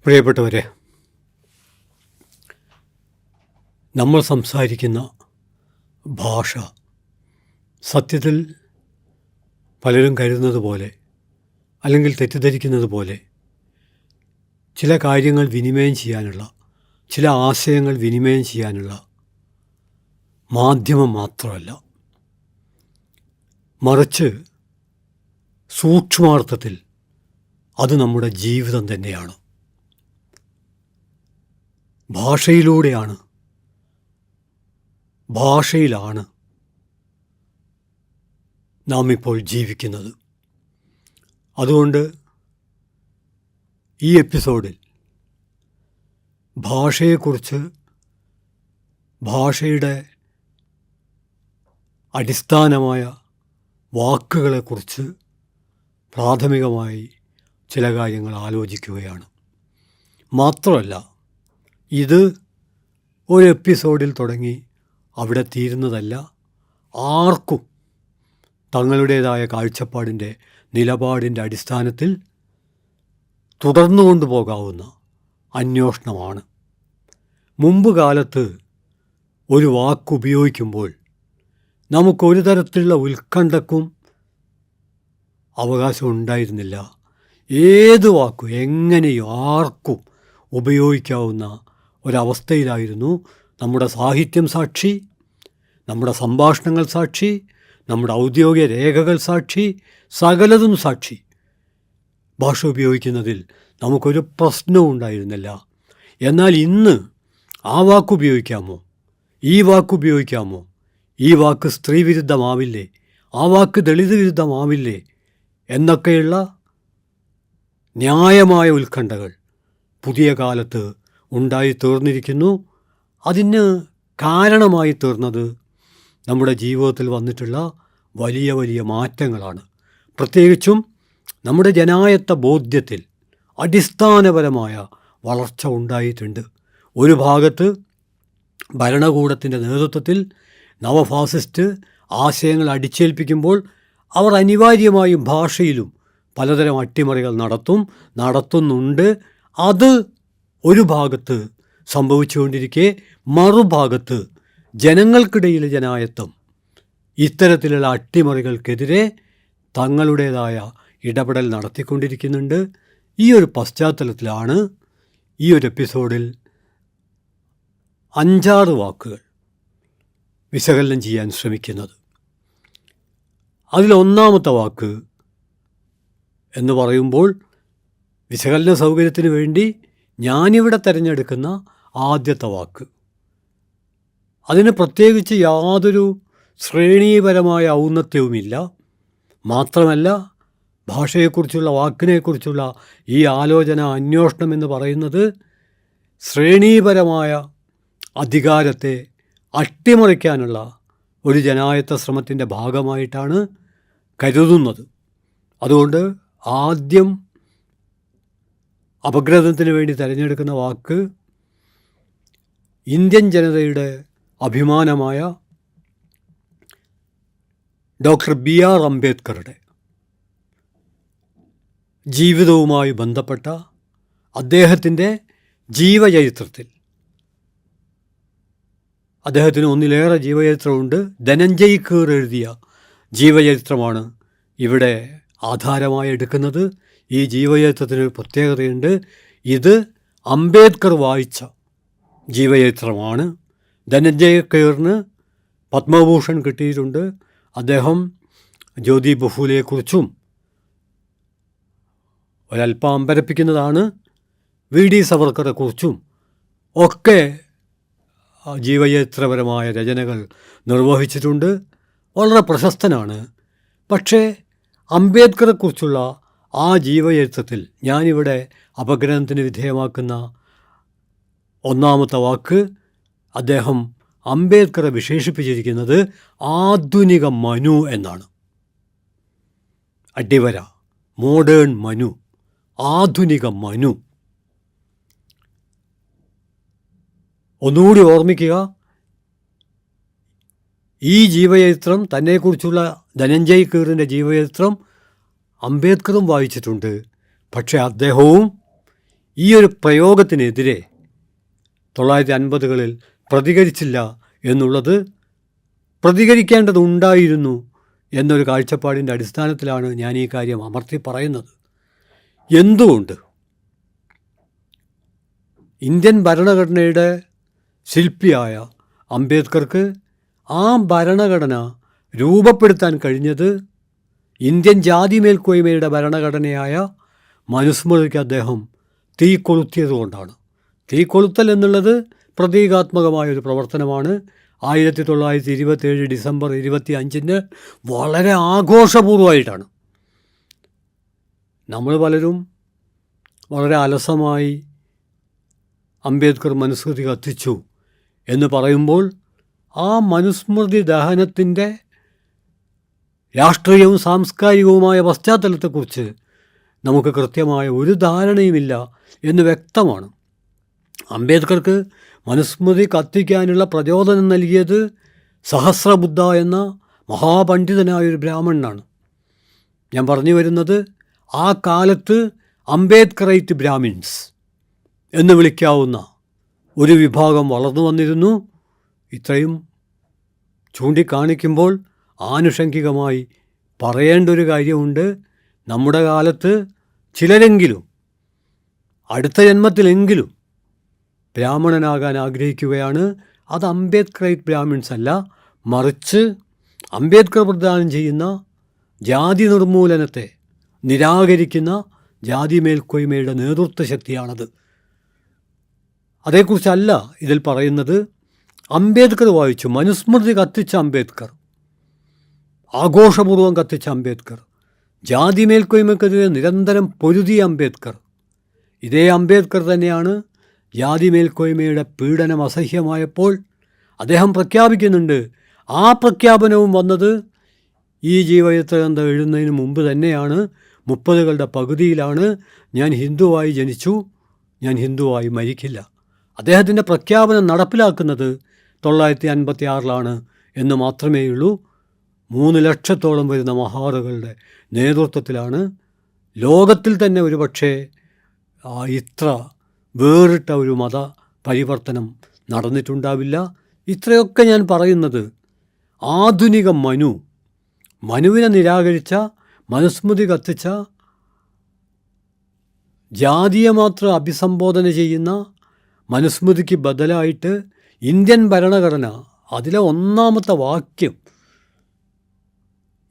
പ്രിയപ്പെട്ടവരെ, നമ്മൾ സംസാരിക്കുന്ന ഭാഷ സത്യത്തിൽ പലരും കരുതുന്നത് പോലെ അല്ലെങ്കിൽ തെറ്റിദ്ധരിക്കുന്നത് പോലെ ചില കാര്യങ്ങൾ വിനിമയം ചെയ്യാനുള്ള, ചില ആശയങ്ങൾ വിനിമയം ചെയ്യാനുള്ള മാധ്യമം മാത്രമല്ല, മറിച്ച് സൂക്ഷ്മാർത്ഥത്തിൽ അത് നമ്മുടെ ജീവിതം തന്നെയാണ്. ഭാഷയിലാണ് നാം ഇപ്പോൾ ജീവിക്കുന്നത്. അതുകൊണ്ട് ഈ എപ്പിസോഡിൽ ഭാഷയെക്കുറിച്ച്, ഭാഷയുടെ അടിസ്ഥാനമായ വാക്കുകളെക്കുറിച്ച് പ്രാഥമികമായി ചില കാര്യങ്ങൾ ആലോചിക്കുകയാണ്. മാത്രമല്ല, ഇത് ഒരു എപ്പിസോഡിൽ തുടങ്ങി അവിടെ തീരുന്നതല്ല. ആർക്കും തങ്ങളുടേതായ കാഴ്ചപ്പാടിൻ്റെ, നിലപാടിൻ്റെ അടിസ്ഥാനത്തിൽ തുടർന്നു കൊണ്ടുപോകാവുന്ന അന്വേഷണമാണ്. മുമ്പ് കാലത്ത് ഒരു വാക്കുപയോഗിക്കുമ്പോൾ നമുക്കൊരു തരത്തിലുള്ള ഉത്കണ്ഠക്കും അവകാശം ഉണ്ടായിരുന്നില്ല. ഏത് വാക്കും എങ്ങനെയും ആർക്കും ഉപയോഗിക്കാവുന്ന ഒരവസ്ഥയിലായിരുന്നു നമ്മുടെ സാഹിത്യം സാക്ഷി, നമ്മുടെ സംഭാഷണങ്ങൾ സാക്ഷി, നമ്മുടെ ഔദ്യോഗിക രേഖകൾ സാക്ഷി, സകലതും സാക്ഷി. ഭാഷ ഉപയോഗിക്കുന്നതിൽ നമുക്കൊരു പ്രശ്നവും ഉണ്ടായിരുന്നില്ല. എന്നാൽ ഇന്ന് ആ വാക്കുപയോഗിക്കാമോ, ഈ വാക്കുപയോഗിക്കാമോ, ഈ വാക്ക് സ്ത്രീ വിരുദ്ധമാവില്ലേ, ആ വാക്ക് ദളിത് വിരുദ്ധമാവില്ലേ എന്നൊക്കെയുള്ള ന്യായമായ ഉത്കണ്ഠകൾ പുതിയ കാലത്ത് ഉണ്ടായി തീർന്നിരിക്കുന്നു. അതിന് കാരണമായി തീർന്നത് നമ്മുടെ ജീവിതത്തിൽ വന്നിട്ടുള്ള വലിയ വലിയ മാറ്റങ്ങളാണ്. പ്രത്യേകിച്ചും നമ്മുടെ ജനായത്ത ബോധ്യത്തിൽ അടിസ്ഥാനപരമായ വളർച്ച ഉണ്ടായിട്ടുണ്ട്. ഒരു ഭാഗത്ത് ഭരണകൂടത്തിൻ്റെ നേതൃത്വത്തിൽ നവഫാസിസ്റ്റ് ആശയങ്ങൾ അടിച്ചേൽപ്പിക്കുമ്പോൾ അവർ അനിവാര്യമായും ഭാഷയിലും പലതരം അട്ടിമറികൾ നടത്തുന്നുണ്ട്. അത് ഒരു ഭാഗത്ത് സംഭവിച്ചുകൊണ്ടിരിക്കെ മറുഭാഗത്ത് ജനങ്ങൾക്കിടയിലെ ജനായത്തം ഇത്തരത്തിലുള്ള അട്ടിമറികൾക്കെതിരെ തങ്ങളുടേതായ ഇടപെടൽ നടത്തിക്കൊണ്ടിരിക്കുന്നുണ്ട്. ഈ ഒരു പശ്ചാത്തലത്തിലാണ് ഈ ഒരു എപ്പിസോഡിൽ 5-6 വാക്കുകൾ വിശകലനം ചെയ്യാൻ ശ്രമിക്കുന്നത്. അതിലൊന്നാമത്തെ വാക്ക് എന്ന് പറയുമ്പോൾ വിശകലന സൗകര്യത്തിന് വേണ്ടി ഞാനിവിടെ തിരഞ്ഞെടുക്കുന്ന ആദ്യത്തെ വാക്ക്, അതിന് പ്രത്യേകിച്ച് യാതൊരു ശ്രേണീപരമായ ഔന്നത്യവുമില്ല. മാത്രമല്ല, ഭാഷയെക്കുറിച്ചുള്ള, വാക്കിനെക്കുറിച്ചുള്ള ഈ ആലോചന, അന്വേഷണം എന്ന് പറയുന്നത് ശ്രേണീപരമായ അധികാരത്തെ അട്ടിമറിക്കാനുള്ള ഒരു ജനായത്ത ശ്രമത്തിൻ്റെ ഭാഗമായിട്ടാണ് കരുതുന്നത്. അതുകൊണ്ട് ആദ്യം അപഗ്രഥനത്തിന് വേണ്ടി തിരഞ്ഞെടുക്കുന്ന വാക്ക് ഇന്ത്യൻ ജനതയുടെ അഭിമാനമായ ഡോക്ടർ BR അംബേദ്കറുടെ ജീവിതവുമായി ബന്ധപ്പെട്ട അദ്ദേഹത്തിൻ്റെ ജീവചരിത്രത്തിൽ, അദ്ദേഹത്തിന് ഒന്നിലേറെ ജീവചരിത്രമുണ്ട്. ധനഞ്ജയ് കീർ എഴുതിയ ജീവചരിത്രമാണ് ഇവിടെ ആധാരമായി എടുക്കുന്നത്. ഈ ജീവചരിത്രത്തിനൊരു പ്രത്യേകതയുണ്ട്. ഇത് അംബേദ്കർ വായിച്ച ജീവചരിത്രമാണ്. ധനഞ്ജയ് കീറിന് പത്മഭൂഷൺ കിട്ടിയിട്ടുണ്ട്. അദ്ദേഹം ജ്യോതി ബഹുലയെക്കുറിച്ചും ഒരല്പം അമ്പരപ്പിക്കുന്നതാണ്, VD സവർക്കറെക്കുറിച്ചും ഒക്കെ ജീവചരിത്രപരമായ രചനകൾ നിർവഹിച്ചിട്ടുണ്ട്. വളരെ പ്രശസ്തനാണ്. പക്ഷേ അംബേദ്കറെക്കുറിച്ചുള്ള ആ ജീവചരിത്രത്തിൽ ഞാനിവിടെ അപഗ്രഥനത്തിന് വിധേയമാക്കുന്ന ഒന്നാമത്തെ വാക്ക്, അദ്ദേഹം അംബേദ്കറെ വിശേഷിപ്പിച്ചിരിക്കുന്നത് ആധുനിക മനു എന്നാണ്. അടിവര, മോഡേൺ മനു, ആധുനിക മനു. ഒന്നുകൂടി ഓർമ്മിക്കുക, ഈ ജീവചരിത്രം, തന്നെക്കുറിച്ചുള്ള ധനഞ്ജയ് കീറിൻ്റെ ജീവചരിത്രം അംബേദ്കറും വായിച്ചിട്ടുണ്ട്. പക്ഷേ അദ്ദേഹവും ഈ ഒരു പ്രയോഗത്തിനെതിരെ 1950കളിൽ പ്രതികരിച്ചില്ല എന്നുള്ളത് പ്രതികരിക്കേണ്ടതുണ്ടായിരുന്നു എന്നൊരു കാഴ്ചപ്പാടിൻ്റെ അടിസ്ഥാനത്തിലാണ് ഞാൻ ഈ കാര്യം അമർത്തി പറയുന്നത്. എന്തുകൊണ്ട് ഇന്ത്യൻ ഭരണഘടനയുടെ ശില്പിയായ അംബേദ്കർക്ക് ആ ഭരണഘടന രൂപപ്പെടുത്താൻ കഴിഞ്ഞത് ഇന്ത്യൻ ജാതി മേൽക്കോയ്മയുടെ ഭരണഘടനയായ മനുസ്മൃതിക്ക് അദ്ദേഹം തീ കൊളുത്തിയതുകൊണ്ടാണ്. തീ കൊളുത്തൽ എന്നുള്ളത് പ്രതീകാത്മകമായൊരു പ്രവർത്തനമാണ്. 1927 ഡിസംബർ 25 വളരെ ആഘോഷപൂർവമായിട്ടാണ്. നമ്മൾ പലരും വളരെ അലസമായി അംബേദ്കർ മനുസ്മൃതി കത്തിച്ചു എന്ന് പറയുമ്പോൾ ആ മനുസ്മൃതി ദഹനത്തിൻ്റെ രാഷ്ട്രീയവും സാംസ്കാരികവുമായ പശ്ചാത്തലത്തെക്കുറിച്ച് നമുക്ക് കൃത്യമായ ഒരു ധാരണയുമില്ല എന്ന് വ്യക്തമാണ്. അംബേദ്കർക്ക് മനുസ്മൃതി കത്തിക്കാനുള്ള പ്രചോദനം നൽകിയത് സഹസ്രബുദ്ധ എന്ന മഹാപണ്ഡിതനായൊരു ബ്രാഹ്മണനാണ്. ഞാൻ പറഞ്ഞു വരുന്നത് ആ കാലത്ത് അംബേദ്കറൈറ്റ് ബ്രാഹ്മിൻസ് എന്ന് വിളിക്കാവുന്ന ഒരു വിഭാഗം വളർന്നു വന്നിരുന്നു. ഇത്രയും ചൂണ്ടിക്കാണിക്കുമ്പോൾ ആനുഷംഗികമായി പറയേണ്ട ഒരു കാര്യമുണ്ട്. നമ്മുടെ കാലത്ത് ചിലരെങ്കിലും അടുത്ത ജന്മത്തിലെങ്കിലും ബ്രാഹ്മണനാകാൻ ആഗ്രഹിക്കുകയാണ്. അത് അംബേദ്കറൈറ്റ് ബ്രാഹ്മിൻസ് അല്ല, മറിച്ച് അംബേദ്കർ പ്രദാനം ചെയ്യുന്ന ജാതി നിർമൂലനത്തെ നിരാകരിക്കുന്ന ജാതി മേൽക്കോയ്മയുടെ നേതൃത്വ ശക്തിയാണത്. അതേക്കുറിച്ചല്ല ഇതിൽ പറയുന്നത്. അംബേദ്കർ വായിച്ചു, മനുസ്മൃതി കത്തിച്ച അംബേദ്കർ, ആഘോഷപൂർവ്വം കത്തിച്ച അംബേദ്കർ, ജാതി മേൽക്കോയ്മയ്ക്കെതിരെ നിരന്തരം പൊരുതിയ അംബേദ്കർ. ഇതേ അംബേദ്കർ തന്നെയാണ് ജാതി മേൽക്കോയ്മയുടെ പീഡനം അസഹ്യമായപ്പോൾ അദ്ദേഹം പ്രഖ്യാപിക്കുന്നുണ്ട്. ആ പ്രഖ്യാപനവും വന്നത് ഈ ജീവചരിത്രഗ്രന്ഥം എഴുതുന്നതിന് മുമ്പ് തന്നെയാണ്. 30കളുടെ പകുതിയിലാണ്. ഞാൻ ഹിന്ദുവായി ജനിച്ചു, ഞാൻ ഹിന്ദുവായി മരിക്കില്ല. അദ്ദേഹത്തിൻ്റെ പ്രഖ്യാപനം നടപ്പിലാക്കുന്നത് 1956 എന്ന് മാത്രമേയുള്ളൂ. 3 ലക്ഷത്തോളം വരുന്ന മഹാറുകളുടെ നേതൃത്വത്തിലാണ്. ലോകത്തിൽ തന്നെ ഒരുപക്ഷെ ഇത്ര വേറിട്ട ഒരു മത പരിവർത്തനം നടന്നിട്ടുണ്ടാവില്ല. ഇത്രയൊക്കെ ഞാൻ പറയുന്നത് ആധുനിക മനുവിനെ നിരാകരിച്ച, മനുസ്മൃതി കത്തിച്ച, ജാതിയെ മാത്രം അഭിസംബോധന ചെയ്യുന്ന മനുസ്മൃതിക്ക് ബദലായിട്ട് ഇന്ത്യൻ ഭരണഘടന അതിലെ 1ാമത്തെ വാക്യം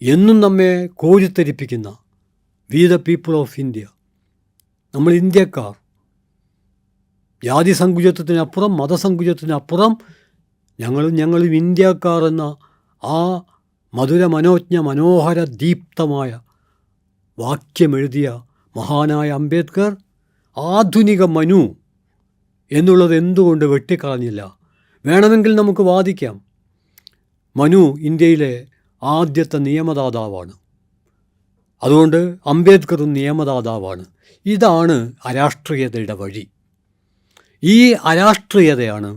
എന്നും നമ്മെ കോരിത്തരിപ്പിക്കുന്ന we the people of India, നമ്മൾ ഇന്ത്യക്കാർ, ജാതി സങ്കുചിത്വത്തിനപ്പുറം മതസങ്കുചിത്വത്തിനപ്പുറം ഞങ്ങളും ഇന്ത്യക്കാർ എന്ന ആ മധുര മനോഹര ദീപ്തമായ വാക്യമെഴുതിയ മഹാനായ അംബേദ്കർ ആധുനിക മനു എന്നുള്ളത് എന്തുകൊണ്ട് വെട്ടിക്കളഞ്ഞില്ല? വേണമെങ്കിൽ നമുക്ക് വാദിക്കാം. മനു ഇന്ത്യയിലെ ആദ്യത്തെ നിയമദാതാവാണ്, അതുകൊണ്ട് അംബേദ്കറും നിയമദാതാവാണ്. ഇതാണ് അരാഷ്ട്രീയതയുടെ വഴി. ഈ അരാഷ്ട്രീയതയാണ്,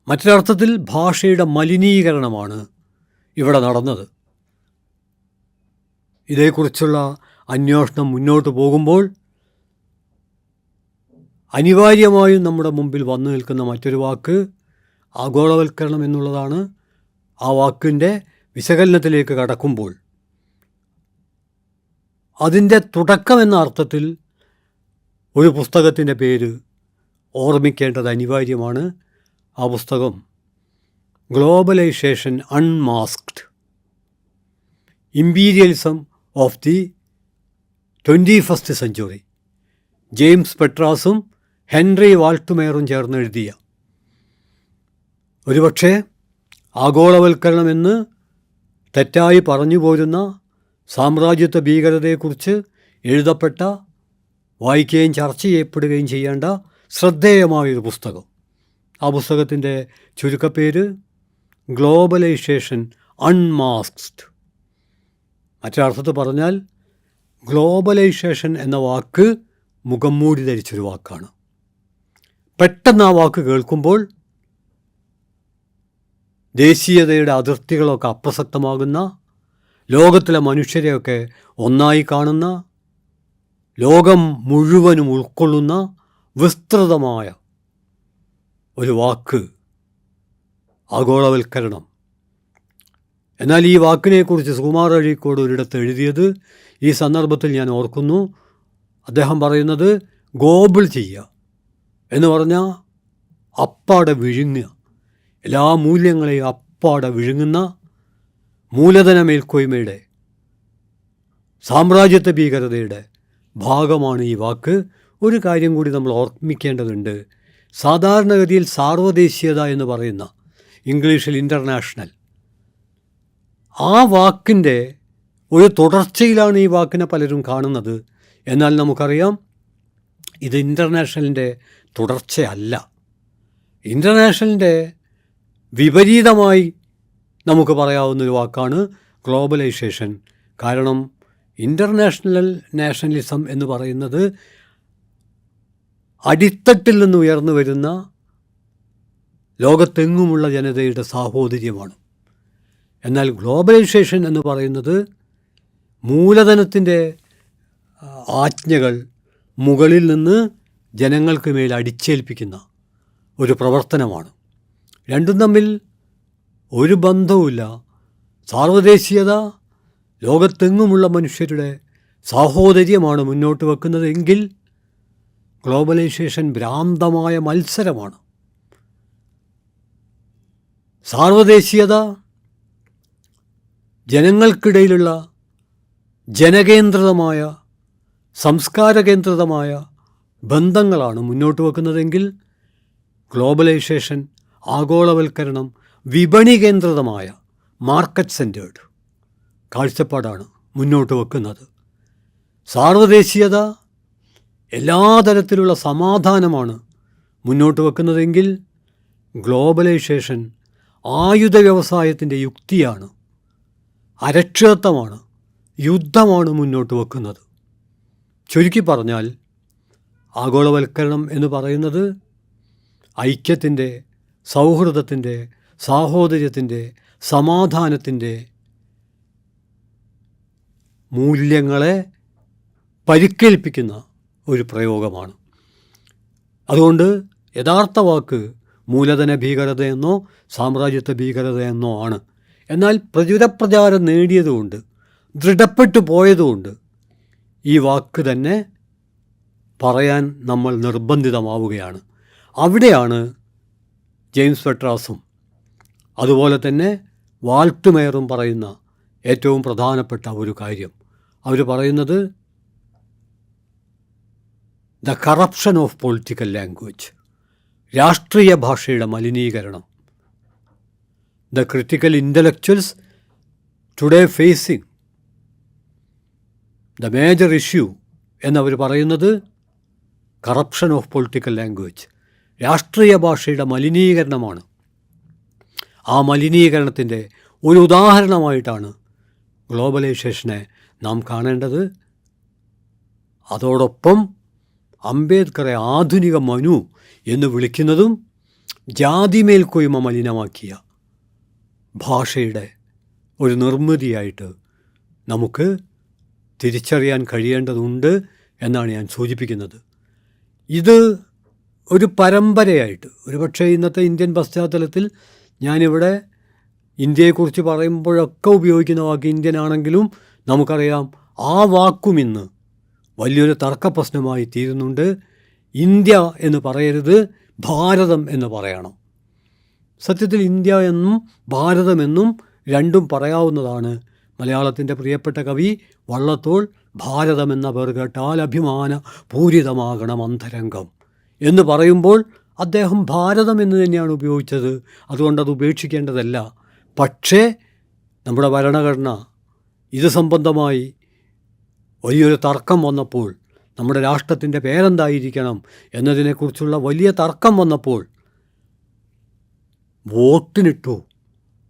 മറ്റൊരർത്ഥത്തിൽ ഭാഷയുടെ മലിനീകരണമാണ് ഇവിടെ നടന്നത്. ഇതേക്കുറിച്ചുള്ള അന്വേഷണം മുന്നോട്ട് പോകുമ്പോൾ അനിവാര്യമായും നമ്മുടെ മുമ്പിൽ വന്നു നിൽക്കുന്ന മറ്റൊരു വാക്ക് ആഗോളവൽക്കരണം എന്നുള്ളതാണ്. ആ വാക്കിൻ്റെ വിശകലനത്തിലേക്ക് കടക്കുമ്പോൾ അതിൻ്റെ തുടക്കം എന്ന അർത്ഥത്തിൽ ഒരു പുസ്തകത്തിൻ്റെ പേര് ഓർമ്മിക്കേണ്ടത് അനിവാര്യമാണ്. ആ പുസ്തകം globalisation unmasked, imperialism of the 21st century, James പെട്രാസും ഹെൻറി വാൾട്ടുമേറും ചേർന്ന് എഴുതിയ, ഒരുപക്ഷെ ആഗോളവൽക്കരണമെന്ന് തെറ്റായി പറഞ്ഞു പോരുന്ന സാമ്രാജ്യത്വ ഭീകരതയെക്കുറിച്ച് എഴുതപ്പെട്ട, വായിക്കുകയും ചർച്ച ചെയ്യപ്പെടുകയും ചെയ്യേണ്ട ശ്രദ്ധേയമായൊരു പുസ്തകം. ആ പുസ്തകത്തിൻ്റെ ചുരുക്കപ്പേര് ഗ്ലോബലൈസേഷൻ അൺമാസ്ക്ഡ്. മറ്റൊരർത്ഥത്തിൽ പറഞ്ഞാൽ ഗ്ലോബലൈസേഷൻ എന്ന വാക്ക് മുഖം മൂടി ധരിച്ചൊരു വാക്കാണ്. പെട്ടെന്ന് ആ വാക്ക് കേൾക്കുമ്പോൾ ദേശീയതയുടെ അതിർത്തികളൊക്കെ അപ്രസക്തമാകുന്ന, ലോകത്തിലെ മനുഷ്യരെയൊക്കെ ഒന്നായി കാണുന്ന, ലോകം മുഴുവനും ഉൾക്കൊള്ളുന്ന വിസ്തൃതമായ ഒരു വാക്ക് ആഗോളവൽക്കരണം. എന്നാൽ ഈ വാക്കിനെക്കുറിച്ച് സുകുമാർ അഴീക്കോട് ഒരിടത്ത് എഴുതിയത് ഈ സന്ദർഭത്തിൽ ഞാൻ ഓർക്കുന്നു. അദ്ദേഹം പറയുന്നത് ഗോബിൾ ചെയ്യുക എന്ന് പറഞ്ഞാൽ അപ്പാടെ വിഴുങ്ങുക, എല്ലാ മൂല്യങ്ങളെയും അപ്പാടെ വിഴുങ്ങുന്ന മൂലധന മേൽക്കോയ്മയുടെ, സാമ്രാജ്യത്വ ഭീകരതയുടെ ഭാഗമാണ് ഈ വാക്ക്. ഒരു കാര്യം കൂടി നമ്മൾ ഓർമ്മിക്കേണ്ടതുണ്ട്. സാധാരണഗതിയിൽ സാർവദേശീയത എന്ന് പറയുന്ന, ഇംഗ്ലീഷിൽ ഇൻ്റർനാഷണൽ, ആ വാക്കിൻ്റെ ഒരു തുടർച്ചയിലാണ് ഈ വാക്കിനെ പലരും കാണുന്നത്. എന്നാൽ നമുക്കറിയാം ഇത് ഇൻ്റർനാഷണലിൻ്റെ തുടർച്ചയല്ല. ഇൻ്റർനാഷണലിൻ്റെ വിപരീതമായി നമുക്ക് പറയാവുന്നൊരു വാക്കാണ് ഗ്ലോബലൈസേഷൻ. കാരണം നാഷണലിസം എന്ന് പറയുന്നത് അടിത്തട്ടിൽ നിന്ന് ഉയർന്നു വരുന്ന ലോകത്തെങ്ങുമുള്ള ജനതയുടെ സാഹോദര്യമാണ്. എന്നാൽ ഗ്ലോബലൈസേഷൻ എന്ന് പറയുന്നത് മൂലധനത്തിൻ്റെ ആജ്ഞകൾ മുകളിൽ നിന്ന് ജനങ്ങൾക്ക് മേൽ അടിച്ചേൽപ്പിക്കുന്ന ഒരു പ്രവർത്തനമാണ്. രണ്ടും തമ്മിൽ ഒരു ബന്ധവുമില്ല. സാർവദേശീയത ലോകത്തെങ്ങുമുള്ള മനുഷ്യരുടെ സാഹോദര്യമാണ് മുന്നോട്ട് വെക്കുന്നതെങ്കിൽ ഗ്ലോബലൈസേഷൻ ഭ്രാന്തമായ മത്സരമാണ്. സാർവദേശീയത ജനങ്ങൾക്കിടയിലുള്ള ജനകേന്ദ്രിതമായ, സംസ്കാരകേന്ദ്രിതമായ ബന്ധങ്ങളാണ് മുന്നോട്ട് വെക്കുന്നതെങ്കിൽ ഗ്ലോബലൈസേഷൻ, ആഗോളവൽക്കരണം വിപണി കേന്ദ്രിതമായ, മാർക്കറ്റ് സെൻറ്റേർഡ് കാഴ്ചപ്പാടാണ് മുന്നോട്ട് വെക്കുന്നത്. സാർവദേശീയത എല്ലാ തരത്തിലുള്ള സമാധാനമാണ് മുന്നോട്ട് വെക്കുന്നതെങ്കിൽ ഗ്ലോബലൈസേഷൻ ആയുധ വ്യവസായത്തിൻ്റെ യുക്തിയാണ്, അരക്ഷിതത്വമാണ്, യുദ്ധമാണ് മുന്നോട്ട് വെക്കുന്നത്. ചുരുക്കി പറഞ്ഞാൽ ആഗോളവൽക്കരണം എന്ന് പറയുന്നത് ഐക്യത്തിൻ്റെ, സൗഹൃദത്തിൻ്റെ, സാഹോദര്യത്തിൻ്റെ, സമാധാനത്തിൻ്റെ മൂല്യങ്ങളെ പരിക്കേൽപ്പിക്കുന്ന ഒരു പ്രയോഗമാണ്. അതുകൊണ്ട് യഥാർത്ഥ വാക്ക് മൂലധന ഭീകരതയെന്നോ സാമ്രാജ്യത്വ ഭീകരതയെന്നോ ആണ്. എന്നാൽ പ്രചാരം നേടിയതുകൊണ്ട്, ദൃഢപ്പെട്ടു പോയതുകൊണ്ട് ഈ വാക്ക് തന്നെ പറയാൻ നമ്മൾ നിർബന്ധിതമാവുകയാണ്. അവിടെയാണ് ജെയിംസ് പെട്രാസും അതുപോലെ തന്നെ വാൾട്ട് മെയറും പറയുന്ന ഏറ്റവും പ്രധാനപ്പെട്ട ഒരു കാര്യം. അവർ പറയുന്നത് the corruption of political language, രാഷ്ട്രീയ ഭാഷയുടെ മലിനീകരണം. The critical intellectuals today phasing the major issue എന്നവർ പറയുന്നത് കറപ്ഷൻ ഓഫ് പൊളിറ്റിക്കൽ ലാംഗ്വേജ്, രാഷ്ട്രീയ ഭാഷയുടെ മലിനീകരണമാണ്. ആ മലിനീകരണത്തിൻ്റെ ഒരു ഉദാഹരണമായിട്ടാണ് ഗ്ലോബലൈസേഷനെ നാം കാണേണ്ടത്. അതോടൊപ്പം അംബേദ്കറെ ആധുനിക മനു എന്ന് വിളിക്കുന്നതും ജാതി മേൽക്കോയ്മ മലിനമാക്കിയ ഭാഷയുടെ ഒരു നിർമ്മിതിയായിട്ട് നമുക്ക് തിരിച്ചറിയാൻ കഴിയേണ്ടതുണ്ട് എന്നാണ് ഞാൻ സൂചിപ്പിക്കുന്നത്. ഇത് ഒരു പരമ്പരയായിട്ട്, ഒരുപക്ഷെ ഇന്നത്തെ ഇന്ത്യൻ പശ്ചാത്തലത്തിൽ ഞാനിവിടെ ഇന്ത്യയെക്കുറിച്ച് പറയുമ്പോഴൊക്കെ ഉപയോഗിക്കുന്ന വാക്ക് ഇന്ത്യൻ ആണെങ്കിലും നമുക്കറിയാം ആ വാക്കും ഇന്ന് വലിയൊരു തർക്കപ്രശ്നമായി തീരുന്നുണ്ട്. ഇന്ത്യ എന്ന് പറയരുത്, ഭാരതം എന്ന് പറയണം. സത്യത്തിൽ ഇന്ത്യ എന്നും ഭാരതമെന്നും രണ്ടും പറയാവുന്നതാണ്. മലയാളത്തിൻ്റെ പ്രിയപ്പെട്ട കവി വള്ളത്തോൾ ഭാരതമെന്ന പേർ കേട്ടാൽ അഭിമാന പൂരിതമാകണം അന്തരംഗം എന്ന് പറയുമ്പോൾ അദ്ദേഹം ഭാരതം എന്ന് തന്നെയാണ് ഉപയോഗിച്ചത്. അതുകൊണ്ടത് ഉപേക്ഷിക്കേണ്ടതല്ല. പക്ഷേ നമ്മുടെ ഭരണഘടന ഇത് സംബന്ധമായി വലിയൊരു തർക്കം വന്നപ്പോൾ, നമ്മുടെ രാഷ്ട്രത്തിൻ്റെ പേരെന്തായിരിക്കണം എന്നതിനെക്കുറിച്ചുള്ള വലിയ തർക്കം വന്നപ്പോൾ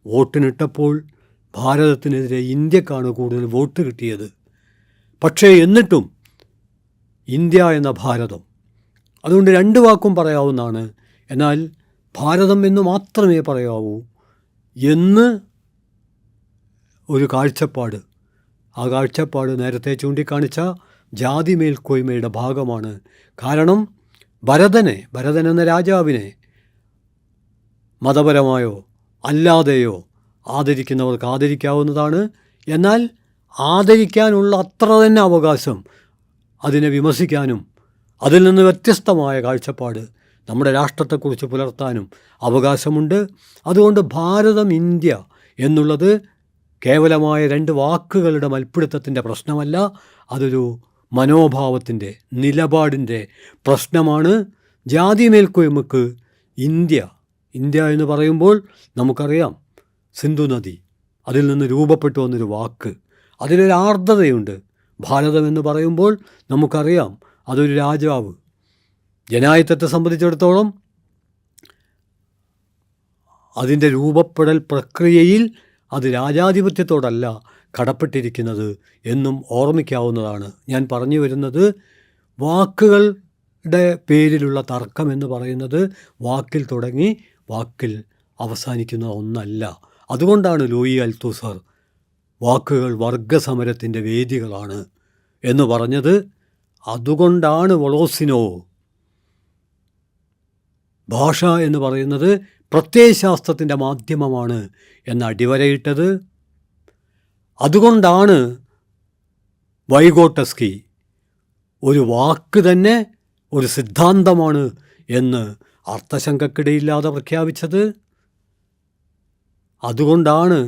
വോട്ടിനിട്ടപ്പോൾ ഭാരതത്തിനെതിരെ ഇന്ത്യക്കാണ് കൂടുതൽ വോട്ട് കിട്ടിയത്. പക്ഷേ എന്നിട്ടും ഇന്ത്യ എന്ന ഭാരതം, അതുകൊണ്ട് രണ്ട് വാക്കും പറയാവുന്നതാണ്. എന്നാൽ ഭാരതം എന്ന് മാത്രമേ പറയാവൂ എന്ന് ഒരു കാഴ്ചപ്പാട്, ആ കാഴ്ചപ്പാട് നേരത്തെ ചൂണ്ടിക്കാണിച്ച ജാതി മേൽക്കോയ്മയുടെ ഭാഗമാണ്. കാരണം ഭരതൻ എന്ന രാജാവിനെ മതപരമായോ അല്ലാതെയോ ആദരിക്കുന്നവർക്ക് ആദരിക്കാവുന്നതാണ്. എന്നാൽ ആദരിക്കാനുള്ള അത്ര തന്നെ അവകാശം അതിനെ വിമർശിക്കാനും അതിൽ നിന്ന് വ്യത്യസ്തമായ കാഴ്ചപ്പാട് നമ്മുടെ രാഷ്ട്രത്തെക്കുറിച്ച് പുലർത്താനും അവകാശമുണ്ട്. അതുകൊണ്ട് ഭാരതം, ഇന്ത്യ എന്നുള്ളത് കേവലമായ രണ്ട് വാക്കുകളുടെ മൽപ്പിടുത്തത്തിൻ്റെ പ്രശ്നമല്ല, അതൊരു മനോഭാവത്തിൻ്റെ, നിലപാടിൻ്റെ പ്രശ്നമാണ്. ജാതി മേൽക്കോയ്മക്ക് ഇന്ത്യ എന്ന് പറയുമ്പോൾ നമുക്കറിയാം, സിന്ധു നദി, അതിൽ നിന്ന് രൂപപ്പെട്ടു വന്നൊരു വാക്ക്, അതിലൊരു ആർദ്രതയുണ്ട്. ഭാരതം എന്ന് പറയുമ്പോൾ നമുക്കറിയാം, അതൊരു രാജാവ്. ജനാധിപത്യത്തെ സംബന്ധിച്ചിടത്തോളം അതിൻ്റെ രൂപപ്പെടൽ പ്രക്രിയയിൽ അത് രാജാധിപത്യത്തോടല്ല കടപ്പെട്ടിരിക്കുന്നത് എന്നും ഓർമ്മിക്കാവുന്നതാണ്. ഞാൻ പറഞ്ഞു വരുന്നത്, വാക്കുകളുടെ പേരിലുള്ള തർക്കം എന്ന് പറയുന്നത് വാക്കിൽ തുടങ്ങി വാക്കിൽ അവസാനിക്കുന്ന ഒന്നല്ല. അതുകൊണ്ടാണ് ലൂയി അൽത്തൂസർ വാക്കുകൾ വർഗസമരത്തിൻ്റെ വേദികളാണ് എന്ന് പറഞ്ഞത്. അതുകൊണ്ടാണ് വൊളോസിനോ ഭാഷ എന്ന് പറയുന്നത് പ്രത്യയശാസ്ത്രത്തിൻ്റെ മാധ്യമമാണ് എന്ന് അടിവരയിട്ടത്. അതുകൊണ്ടാണ് വൈഗോട്ടസ്കി ഒരു വാക്ക് തന്നെ ഒരു സിദ്ധാന്തമാണ് എന്ന് അർത്ഥശങ്കക്കിടയില്ലാതെ പ്രഖ്യാപിച്ചത്. അതുകൊണ്ടാണ്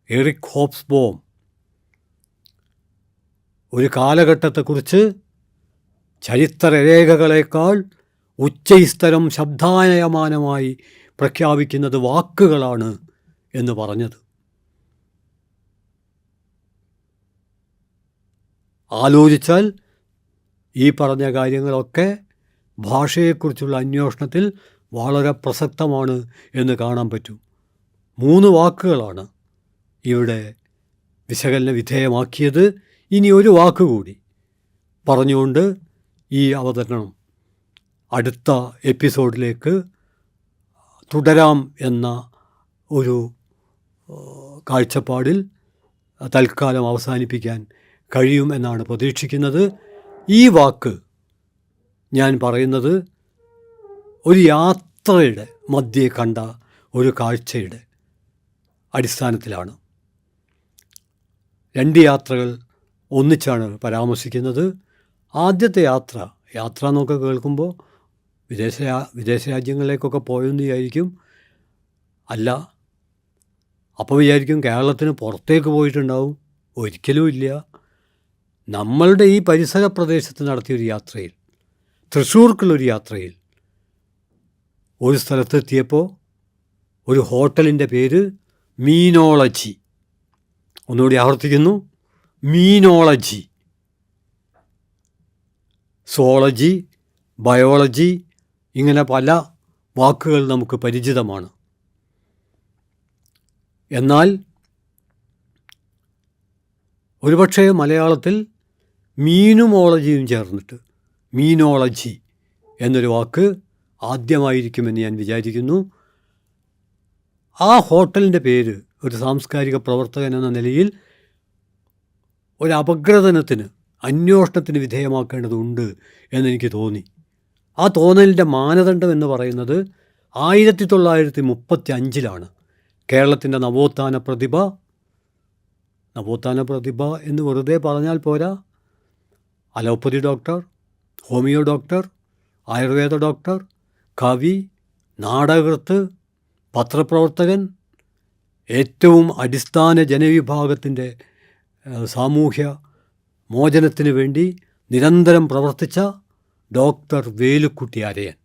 എറിക് ഹോബ്സ്ബോം ഒരു കാലഘട്ടത്തെക്കുറിച്ച് ചരിത്രരേഖകളേക്കാൾ ഉച്ചസ്ഥരം ശബ്ദായമാനമായി പ്രഖ്യാപിക്കുന്നത് വാക്കുകളാണ് എന്ന് പറഞ്ഞത്. ആലോചിച്ചാൽ ഈ പറഞ്ഞ കാര്യങ്ങളൊക്കെ ഭാഷയെക്കുറിച്ചുള്ള അന്വേഷണത്തിൽ വളരെ പ്രസക്തമാണ് എന്ന് കാണാൻ പറ്റും. 3 വാക്കുകളാണ് ഇവിടെ വിശകലന വിധേയമാക്കിയത്. ഇനി ഒരു വാക്കുകൂടി പറഞ്ഞുകൊണ്ട് ഈ അവതരണം അടുത്ത എപ്പിസോഡിലേക്ക് തുടരാം എന്ന ഒരു കാഴ്ചപ്പാടിൽ തൽക്കാലം അവസാനിപ്പിക്കാൻ കഴിയും എന്നാണ് പ്രതീക്ഷിക്കുന്നത്. ഈ വാക്ക് ഞാൻ പറയുന്നത് ഒരു യാത്രയുടെ മധ്യേ കണ്ട ഒരു കാഴ്ചയുടെ അടിസ്ഥാനത്തിലാണ്. 2 യാത്രകൾ ഒന്നിച്ചാണ് പരാമർശിക്കുന്നത്. ആദ്യത്തെ യാത്ര എന്നൊക്കെ കേൾക്കുമ്പോൾ വിദേശ രാജ്യങ്ങളിലേക്കൊക്കെ പോയെന്ന് വിചാരിക്കും. അല്ല, അപ്പോൾ വിചാരിക്കും കേരളത്തിന് പുറത്തേക്ക് പോയിട്ടുണ്ടാവും. ഒരിക്കലും ഇല്ല. നമ്മളുടെ ഈ പരിസര പ്രദേശത്ത് നടത്തിയൊരു യാത്രയിൽ, തൃശ്ശൂർക്കുള്ളൊരു യാത്രയിൽ, ഒരു സ്ഥലത്തെത്തിയപ്പോൾ ഒരു ഹോട്ടലിൻ്റെ പേര് മീനോളജി. ഒന്നുകൂടി ആവർത്തിക്കുന്നു, മീനോളജി. സോളജി, ബയോളജി, ഇങ്ങനെ പല വാക്കുകൾ നമുക്ക് പരിചിതമാണ്. എന്നാൽ ഒരുപക്ഷെ മലയാളത്തിൽ മീനുമോളജിയും ചേർന്നിട്ട് മീനോളജി എന്നൊരു വാക്ക് ആദ്യമായിരിക്കുമെന്ന് ഞാൻ വിചാരിക്കുന്നു. ആ ഹോട്ടലിൻ്റെ പേര് ഒരു സാംസ്കാരിക പ്രവർത്തകൻ എന്ന നിലയിൽ ഒരു അപഗ്രഥനത്തിന്, അന്വേഷണത്തിന് വിധേയമാക്കേണ്ടതുണ്ട് എന്നെനിക്ക് തോന്നി. ആ തോന്നലിൻ്റെ മാനദണ്ഡം എന്ന് പറയുന്നത് 1935 കേരളത്തിൻ്റെ നവോത്ഥാന പ്രതിഭ എന്ന് വെറുതെ പറഞ്ഞാൽ പോരാ. Allopathy doctor, homeo doctor, Ayurveda doctor, കവി, നാടകകൃത്ത്, പത്രപ്രവർത്തകൻ, ഏറ്റവും അടിസ്ഥാന ജനവിഭാഗത്തിൻ്റെ സാമൂഹ്യ മോചനത്തിന് വേണ്ടി നിരന്തരം പ്രവർത്തിച്ച ഡോക്ടർ വേലുക്കുട്ടി അരയൻ.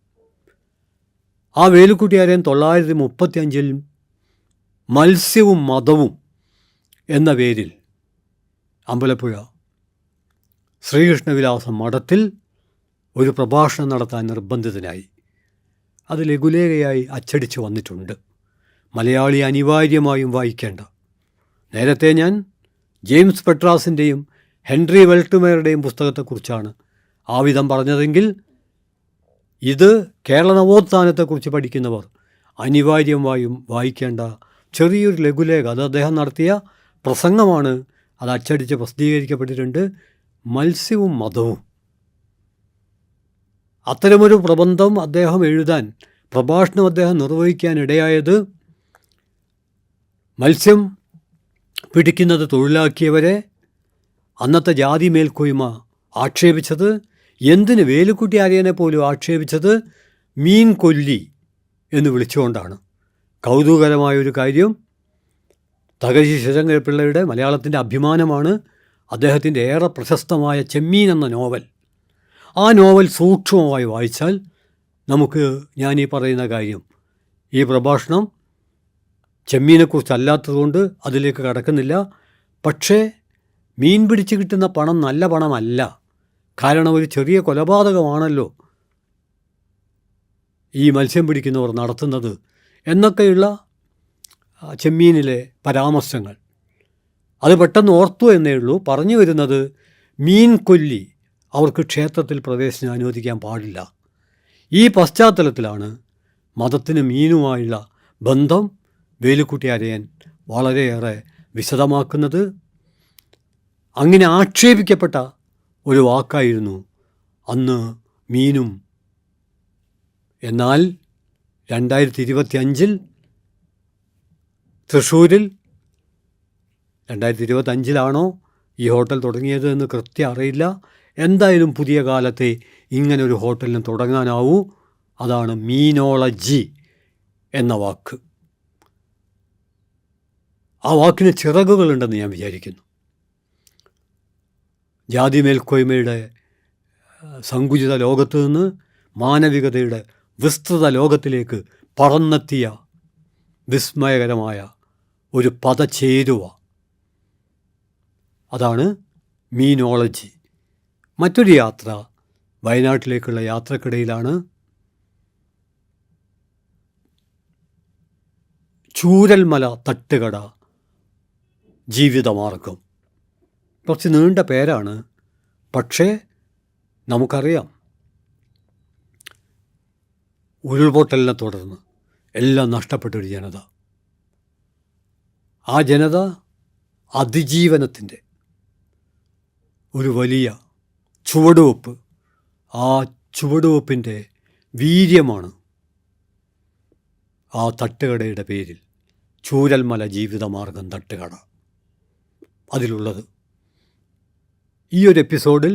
ആ വേലുക്കുട്ടി അരയൻ 1935 മത്സ്യവും മതവും എന്ന പേരിൽ അമ്പലപ്പുഴ ശ്രീകൃഷ്ണവിലാസം മഠത്തിൽ ഒരു പ്രഭാഷണം നടത്താൻ നിർബന്ധിതനായി. അത് ലഘുലേഖയായി അച്ചടിച്ച് വന്നിട്ടുണ്ട്. മലയാളി അനിവാര്യമായും വായിക്കേണ്ട. നേരത്തെ ഞാൻ ജെയിംസ് പെട്രാസിൻ്റെയും ഹെൻറി വെൽട്ടുമെയറുടെയും പുസ്തകത്തെക്കുറിച്ചാണ് ആ വിധം പറഞ്ഞതെങ്കിൽ, ഇത് കേരള നവോത്ഥാനത്തെക്കുറിച്ച് പഠിക്കുന്നവർ അനിവാര്യമായും വായിക്കേണ്ട ചെറിയൊരു ലഘുലേഖ. അത് അദ്ദേഹം നടത്തിയ പ്രസംഗമാണ്. അത് അച്ചടിച്ച് പ്രസിദ്ധീകരിക്കപ്പെട്ടിട്ടുണ്ട്. മത്സ്യവും മതവും. അത്തരമൊരു പ്രബന്ധം അദ്ദേഹം എഴുതാൻ, പ്രഭാഷണം അദ്ദേഹം നിർവഹിക്കാൻ ഇടയായത് മത്സ്യം പിടിക്കുന്നത് തൊഴിലാക്കിയവരെ അന്നത്തെ ജാതി മേൽക്കോയ്മ ആക്ഷേപിച്ചത്, എന്തിന് വേലുക്കുട്ടി ആര്യനെ പോലും ആക്ഷേപിച്ചത് മീൻ കൊല്ലി എന്ന് വിളിച്ചുകൊണ്ടാണ്. കൗതുകകരമായൊരു കാര്യം, തകഴി ശിവശങ്കരപ്പിള്ളയുടെ മലയാളത്തിൻ്റെ അഭിമാനമാണ് അദ്ദേഹത്തിൻ്റെ ഏറെ പ്രശസ്തമായ ചെമ്മീൻ എന്ന നോവൽ. ആ നോവൽ സൂക്ഷ്മമായി വായിച്ചാൽ നമുക്ക് ഞാൻ ഈ പറയുന്ന കാര്യം, ഈ പ്രഭാഷണം ചെമ്മീനെക്കുറിച്ചല്ലാത്തതുകൊണ്ട് അതിലേക്ക് കടക്കുന്നില്ല. പക്ഷേ മീൻ പിടിച്ച് കിട്ടുന്ന പണം നല്ല പണമല്ല. കാരണം ഒരു ചെറിയ കൊലപാതകമാണല്ലോ ഈ മത്സ്യം പിടിക്കുന്നവർ നടത്തുന്നത് എന്നൊക്കെയുള്ള ചെമ്മീനിലെ പരാമർശങ്ങൾ അത് പെട്ടെന്ന് ഓർത്തു എന്നേ ഉള്ളൂ. പറഞ്ഞു വരുന്നത്, മീൻ കൊല്ലി അവർക്ക് ക്ഷേത്രത്തിൽ പ്രവേശനം അനുവദിക്കാൻ പാടില്ല. ഈ പശ്ചാത്തലത്തിലാണ് മതത്തിന് മീനുമായുള്ള ബന്ധം വേലുക്കുട്ടി ആര്യൻ വളരെയേറെ വിശദമാക്കുന്നത്. അങ്ങനെ ആക്ഷേപിക്കപ്പെട്ട ഒരു വാക്കായിരുന്നു അന്ന് മീനും. എന്നാൽ 2025 തൃശ്ശൂരിൽ, 2025 ഈ ഹോട്ടൽ തുടങ്ങിയത് എന്ന് കൃത്യം അറിയില്ല, എന്തായാലും പുതിയ കാലത്തെ ഇങ്ങനൊരു ഹോട്ടലിന് തുടങ്ങാനാവൂ. അതാണ് മീനോളജി എന്ന വാക്ക്. ആ വാക്കിന് ചിറകുകളുണ്ടെന്ന് ഞാൻ വിചാരിക്കുന്നു. ജാതി മേൽക്കോയ്മയുടെ സങ്കുചിത ലോകത്ത് നിന്ന് മാനവികതയുടെ വിസ്തൃത ലോകത്തിലേക്ക് പറന്നെത്തിയ വിസ്മയകരമായ ഒരു പദചേരുവ, അതാണ് മീനോളജി. മറ്റൊരു യാത്ര വയനാട്ടിലേക്കുള്ള യാത്രക്കിടയിലാണ്. ചൂരൽമല തട്ടുകട ജീവിതമാർഗം. കുറച്ച് നീണ്ട പേരാണ്, പക്ഷേ നമുക്കറിയാം ഉരുൾപൊട്ടലിനെ തുടർന്ന് എല്ലാം നഷ്ടപ്പെട്ടൊരു ജനത. ആ ജനത അതിജീവനത്തിൻ്റെ ഒരു വലിയ ചുവടുവെപ്പ്, ആ ചുവടുവെപ്പിൻ്റെ വീര്യമാണ് ആ തട്ടുകടയുടെ പേരിൽ ചൂരൽമല ജീവിതമാർഗം തട്ടുകട അതിലുള്ളത്. ഈ ഒരു എപ്പിസോഡിൽ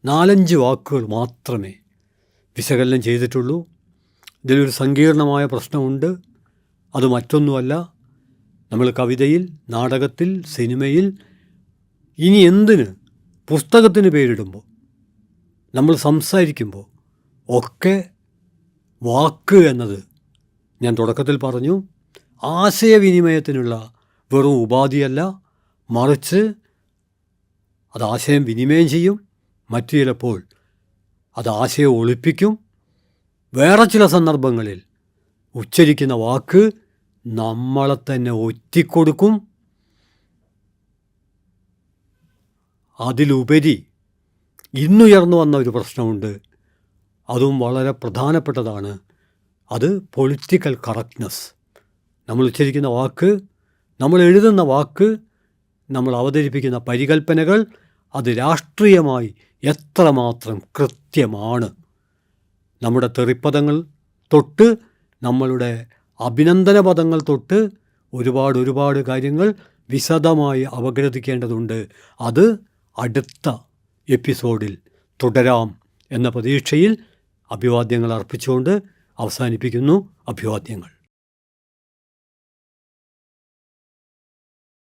4-5 വാക്കുകൾ മാത്രമേ വിശകലനം ചെയ്തിട്ടുള്ളൂ. ഇതിലൊരു സങ്കീർണമായ പ്രശ്നമുണ്ട്. അത് മറ്റൊന്നുമല്ല, നമ്മൾ കവിതയിൽ, നാടകത്തിൽ, സിനിമയിൽ, ഇനി എന്തിന് പുസ്തകത്തിന് പേരിടുമ്പോൾ, നമ്മൾ സംസാരിക്കുമ്പോൾ ഒക്കെ വാക്ക് എന്നത്, ഞാൻ തുടക്കത്തിൽ പറഞ്ഞു, ആശയവിനിമയത്തിനുള്ള വെറും ഉപാധിയല്ല, മറിച്ച് അത് ആശയം വിനിമയം ചെയ്യും, മറ്റു ചിലപ്പോൾ അത് ആശയം ഒളിപ്പിക്കും. വേറെ ചില സന്ദർഭങ്ങളിൽ ഉച്ചരിക്കുന്ന വാക്ക് നമ്മളെ തന്നെ ഒറ്റിക്കൊടുക്കും. അതിലുപരി ഇന്നുയർന്നു വന്ന ഒരു പ്രശ്നമുണ്ട്, അതും വളരെ പ്രധാനപ്പെട്ടതാണ്. അത് പൊളിറ്റിക്കൽ കറക്റ്റ്നെസ്. നമ്മൾ ഉച്ചരിക്കുന്ന വാക്ക്, നമ്മൾ എഴുതുന്ന വാക്ക്, നമ്മൾ അവതരിപ്പിക്കുന്ന പരികൽപ്പനകൾ, അത് രാഷ്ട്രീയമായി എത്രമാത്രം കൃത്യമാണ്. നമ്മുടെ തെറിപ്പദങ്ങൾ തൊട്ട് നമ്മളുടെ അഭിനന്ദന പദങ്ങൾ തൊട്ട് ഒരുപാട് കാര്യങ്ങൾ വിശദമായി അപഗ്രഥിക്കേണ്ടതുണ്ട്. അത് അടുത്ത എപ്പിസോഡിൽ തുടരാം എന്ന പ്രതീക്ഷയിൽ അഭിവാദ്യങ്ങൾ അർപ്പിച്ചുകൊണ്ട് അവസാനിപ്പിക്കുന്നു. അഭിവാദ്യങ്ങൾ.